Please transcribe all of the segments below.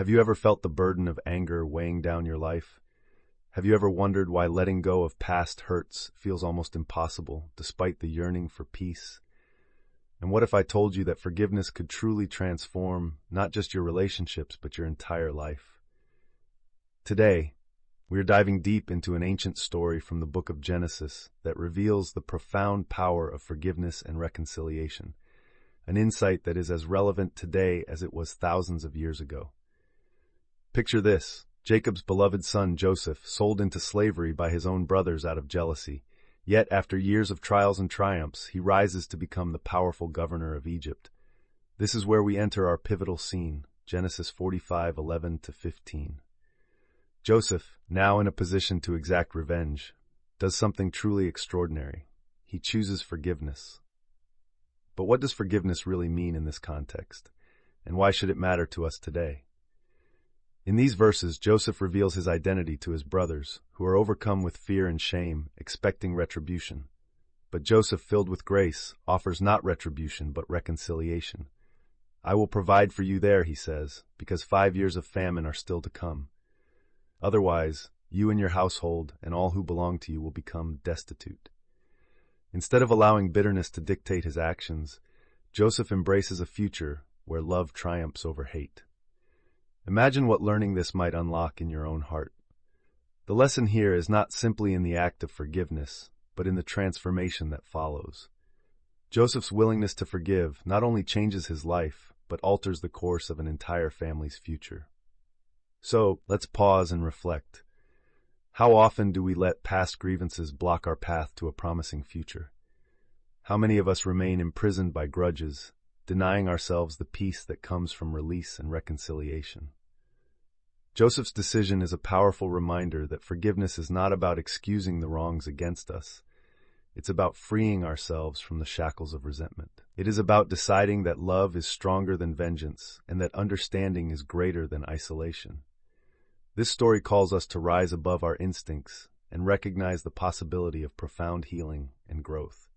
Have you ever felt the burden of anger weighing down your life? Have you ever wondered why letting go of past hurts feels almost impossible, despite the yearning for peace? And what if I told you that forgiveness could truly transform not just your relationships, but your entire life? Today, we are diving deep into an ancient story from the book of Genesis that reveals the profound power of forgiveness and reconciliation, an insight that is as relevant today as it was thousands of years ago. Picture this: Jacob's beloved son Joseph, sold into slavery by his own brothers out of jealousy. Yet, after years of trials and triumphs, he rises to become the powerful governor of Egypt. This is where we enter our pivotal scene, Genesis 45:11-15. Joseph, now in a position to exact revenge, does something truly extraordinary. He chooses forgiveness. But what does forgiveness really mean in this context? And why should it matter to us today? In these verses, Joseph reveals his identity to his brothers, who are overcome with fear and shame, expecting retribution. But Joseph, filled with grace, offers not retribution, but reconciliation. "I will provide for you there," he says, "because 5 years of famine are still to come. Otherwise, you and your household and all who belong to you will become destitute." Instead of allowing bitterness to dictate his actions, Joseph embraces a future where love triumphs over hate. Imagine what learning this might unlock in your own heart. The lesson here is not simply in the act of forgiveness, but in the transformation that follows. Joseph's willingness to forgive not only changes his life, but alters the course of an entire family's future. So, let's pause and reflect. How often do we let past grievances block our path to a promising future? How many of us remain imprisoned by grudges, denying ourselves the peace that comes from release and reconciliation? Joseph's decision is a powerful reminder that forgiveness is not about excusing the wrongs against us. It's about freeing ourselves from the shackles of resentment. It is about deciding that love is stronger than vengeance and that understanding is greater than isolation. This story calls us to rise above our instincts and recognize the possibility of profound healing and growth.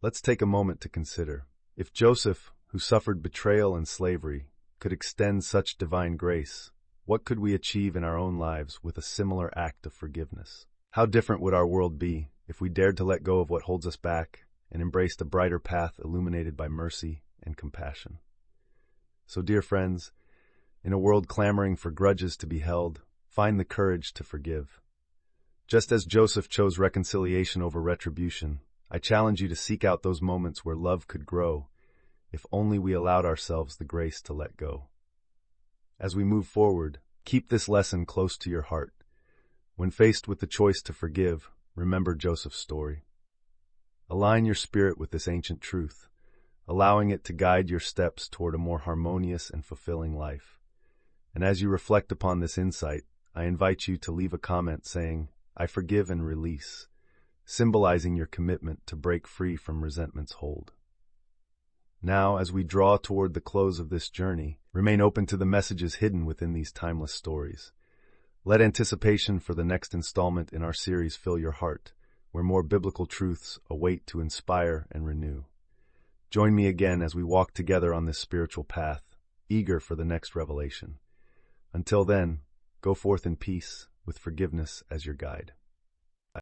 Let's take a moment to consider. If Joseph, who suffered betrayal and slavery, could extend such divine grace, what could we achieve in our own lives with a similar act of forgiveness? How different would our world be if we dared to let go of what holds us back and embraced a brighter path illuminated by mercy and compassion? So, dear friends, in a world clamoring for grudges to be held, find the courage to forgive. Just as Joseph chose reconciliation over retribution, I challenge you to seek out those moments where love could grow, if only we allowed ourselves the grace to let go. As we move forward, keep this lesson close to your heart. When faced with the choice to forgive, remember Joseph's story. Align your spirit with this ancient truth, allowing it to guide your steps toward a more harmonious and fulfilling life. And as you reflect upon this insight, I invite you to leave a comment saying, "I forgive and release," symbolizing your commitment to break free from resentment's hold. Now, as we draw toward the close of this journey, remain open to the messages hidden within these timeless stories. Let anticipation for the next installment in our series fill your heart, where more biblical truths await to inspire and renew. Join me again as we walk together on this spiritual path, eager for the next revelation. Until then, go forth in peace, with forgiveness as your guide.